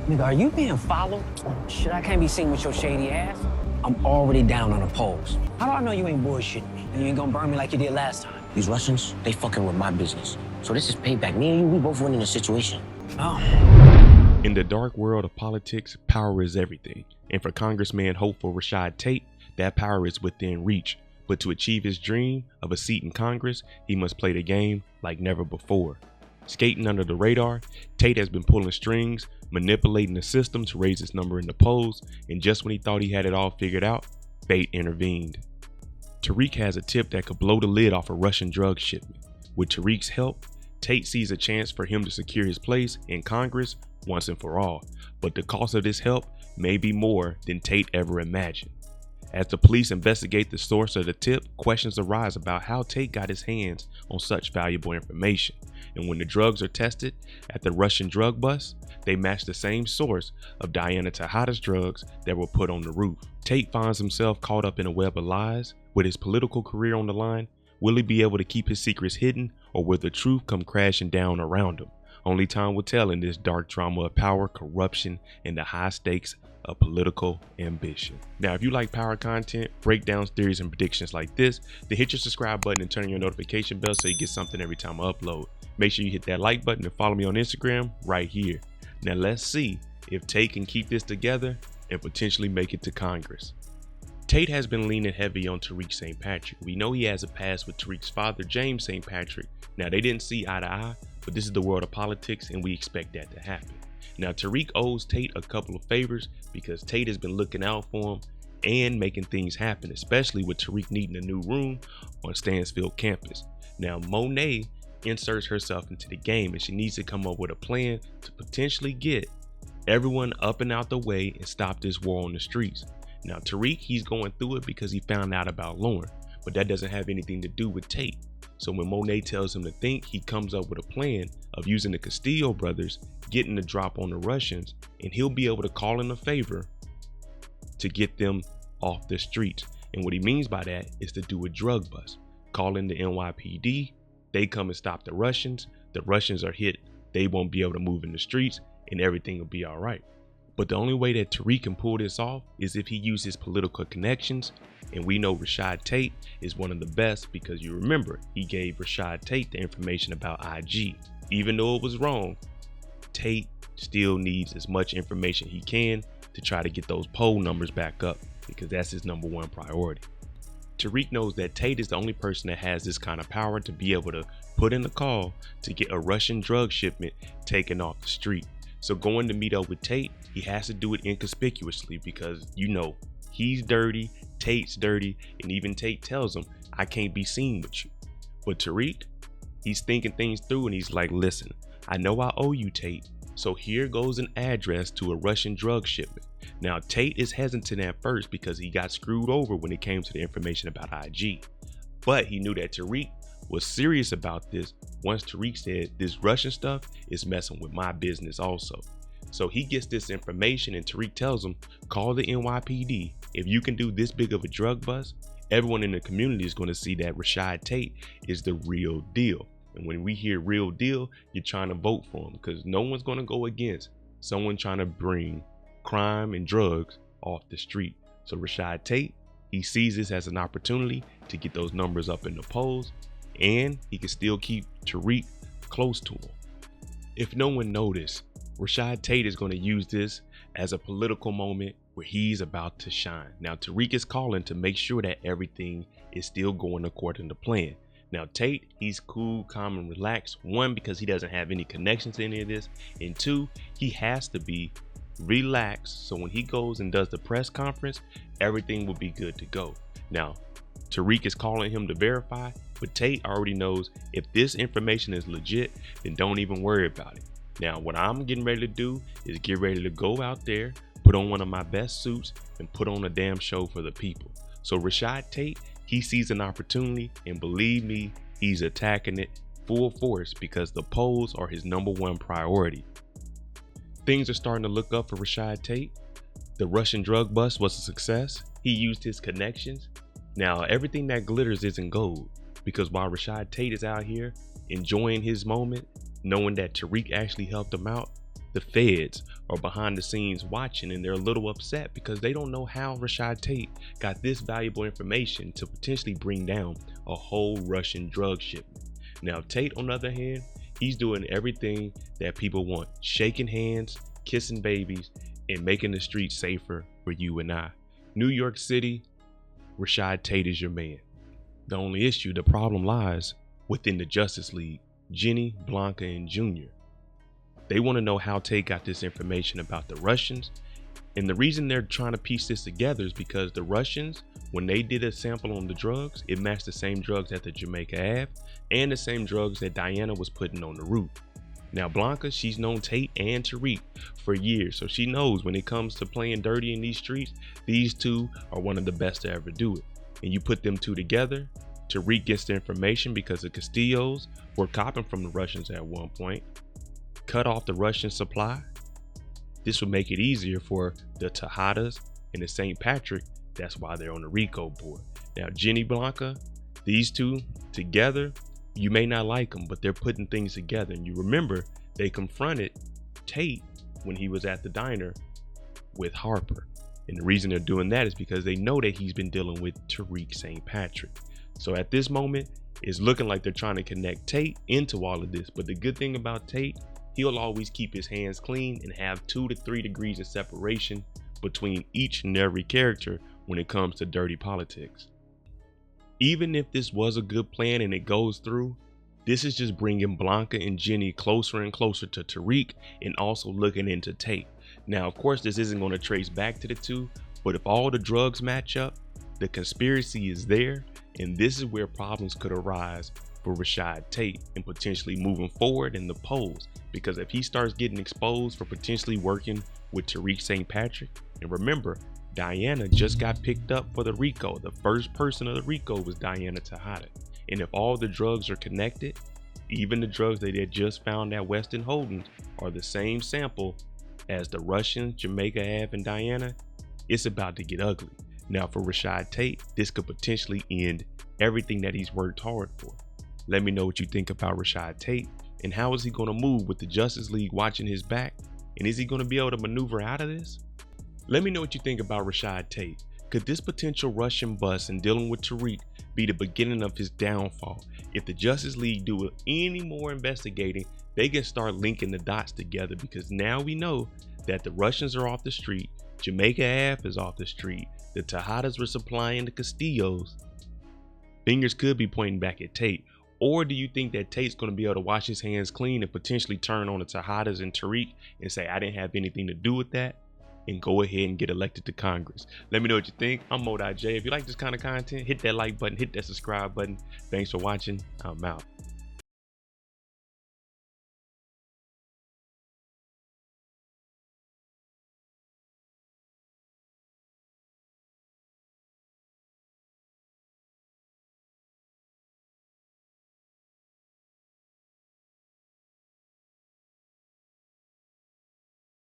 Nigga, are you being followed? Shit, I can't be seen with your shady ass. I'm already down on the polls. How do I know you ain't bullshitting me and you ain't gonna burn me like you did last time? These Russians, they fucking with my business. So this is payback. Me and you, we both winning the situation. Oh. In the dark world of politics, power is everything. And for Congressman hopeful Rashad Tate, that power is within reach. But to achieve his dream of a seat in Congress, he must play the game like never before. Skating under the radar, Tate has been pulling strings, manipulating the system to raise his number in the polls, and just when he thought he had it all figured out, fate intervened. Tariq has a tip that could blow the lid off a Russian drug shipment. With Tariq's help, Tate sees a chance for him to secure his place in Congress once and for all, but the cost of this help may be more than Tate ever imagined. As the police investigate the source of the tip, questions arise about how Tate got his hands on such valuable information. And when the drugs are tested at the Russian drug bust, they match the same source of Diana Tejada's drugs that were put on the roof. Tate finds himself caught up in a web of lies. With his political career on the line, will he be able to keep his secrets hidden, or will the truth come crashing down around him? Only time will tell in this dark drama of power, corruption, and the high stakes of political ambition. Now, if you like power content, breakdowns, theories, and predictions like this, then hit your subscribe button and turn on your notification bell so you get something every time I upload. Make sure you hit that like button and follow me on Instagram right here. Now let's see if Tate can keep this together and potentially make it to Congress. Tate has been leaning heavy on Tariq St. Patrick. We know he has a past with Tariq's father, James St. Patrick. Now, they didn't see eye to eye, but this is the world of politics and we expect that to happen. Now, Tariq owes Tate a couple of favors because Tate has been looking out for him and making things happen, especially with Tariq needing a new room on Stansfield campus. Now, Monet inserts herself into the game and she needs to come up with a plan to potentially get everyone up and out the way and stop this war on the streets. Now, Tariq, he's going through it because he found out about Lauren, but that doesn't have anything to do with Tate. So when Monet tells him to think, he comes up with a plan of using the Castillo brothers, getting the drop on the Russians, and he'll be able to call in a favor to get them off the streets. And what he means by that is to do a drug bust. Call in the NYPD, they come and stop the Russians are hit, they won't be able to move in the streets, and everything will be all right. But the only way that Tariq can pull this off is if he uses political connections. And we know Rashad Tate is one of the best because you remember, he gave Rashad Tate the information about IG. Even though it was wrong, Tate still needs as much information he can to try to get those poll numbers back up because that's his number one priority. Tariq knows that Tate is the only person that has this kind of power to be able to put in a call to get a Russian drug shipment taken off the street. So going to meet up with Tate, he has to do it inconspicuously because, you know, he's dirty, Tate's dirty, and even Tate tells him, I can't be seen with you. But Tariq, he's thinking things through and he's like, listen, I know I owe you, Tate, so here goes an address to a Russian drug shipment. Now, Tate is hesitant at first because he got screwed over when it came to the information about IG. But he knew that Tariq was serious about this once Tariq said this Russian stuff is messing with my business also. So he gets this information and Tariq tells him, call the NYPD. If you can do this big of a drug bust, everyone in the community is going to see that Rashad Tate is the real deal. And when we hear real deal, you're trying to vote for him because no one's going to go against someone trying to bring crime and drugs off the street. So Rashad Tate, he sees this as an opportunity to get those numbers up in the polls, and he can still keep Tariq close to him. If no one noticed, Rashad Tate is going to use this as a political moment where he's about to shine. Now, Tariq is calling to make sure that everything is still going according to plan. Now, Tate, he's cool, calm, and relaxed. One, because he doesn't have any connections to any of this. And two, he has to be relaxed. So when he goes and does the press conference, everything will be good to go. Now, Tariq is calling him to verify, but Tate already knows if this information is legit, then don't even worry about it. Now, what I'm getting ready to do is get ready to go out there, put on one of my best suits, and put on a damn show for the people. So Rashad Tate, he sees an opportunity, and believe me, he's attacking it full force because the polls are his number one priority. Things are starting to look up for Rashad Tate. The Russian drug bust was a success. He used his connections. Now, everything that glitters isn't gold, because while Rashad Tate is out here enjoying his moment, knowing that Tariq actually helped him out, The feds are behind the scenes watching, and they're a little upset because they don't know how Rashad Tate got this valuable information to potentially bring down a whole Russian drug shipment. Now Tate, on the other hand, he's doing everything that people want, shaking hands, kissing babies, and making the streets safer for you and I. New York City, Rashad Tate is your man. The only issue, the problem lies within the Justice League, Jenny, Blanca, and Junior. They want to know how Tate got this information about the Russians. And the reason they're trying to piece this together is because the Russians, when they did a sample on the drugs, it matched the same drugs at the Jamaica Ave and the same drugs that Diana was putting on the roof. Now Blanca, she's known Tate and Tariq for years, so she knows when it comes to playing dirty in these streets, these two are one of the best to ever do it. And you put them two together, Tariq gets the information because the Castillos were copping from the Russians at one point, cut off the Russian supply. This would make it easier for the Tejadas and the St. Patrick. That's why they're on the RICO board. Now, Jenny, Blanca, these two together, you may not like them, but they're putting things together. And you remember they confronted Tate when he was at the diner with Harper. And the reason they're doing that is because they know that he's been dealing with Tariq St. Patrick. So at this moment, it's looking like they're trying to connect Tate into all of this. But the good thing about Tate, he'll always keep his hands clean and have 2 to 3 degrees of separation between each and every character when it comes to dirty politics. Even if this was a good plan and it goes through, this is just bringing Blanca and Jenny closer and closer to Tariq and also looking into Tate. Now, of course, this isn't going to trace back to the two, but if all the drugs match up, the conspiracy is there, and this is where problems could arise for Rashad Tate and potentially moving forward in the polls. Because if he starts getting exposed for potentially working with Tariq St. Patrick, and remember, Diana just got picked up for the RICO. The first person of the RICO was Diana Tejada. And if all the drugs are connected, even the drugs that they just found at Weston Holdings are the same sample as the Russians, Jamaica Ave, and Diana, it's about to get ugly. Now for Rashad Tate, this could potentially end everything that he's worked hard for. Let me know what you think about Rashad Tate, and how is he going to move with the Justice League watching his back, and is he going to be able to maneuver out of this? Let me know what you think about Rashad Tate. Could this potential Russian bust and dealing with Tariq be the beginning of his downfall? If the Justice League do any more investigating, they can start linking the dots together, because now we know that the Russians are off the street, Jamaica Ave is off the street, the Tejadas were supplying the Castillos. Fingers could be pointing back at Tate. Or do you think that Tate's going to be able to wash his hands clean and potentially turn on the Tejadas and Tariq and say, I didn't have anything to do with that, and go ahead and get elected to Congress? Let me know what you think. I'm Monet. If you like this kind of content, hit that like button, hit that subscribe button. Thanks for watching. I'm out.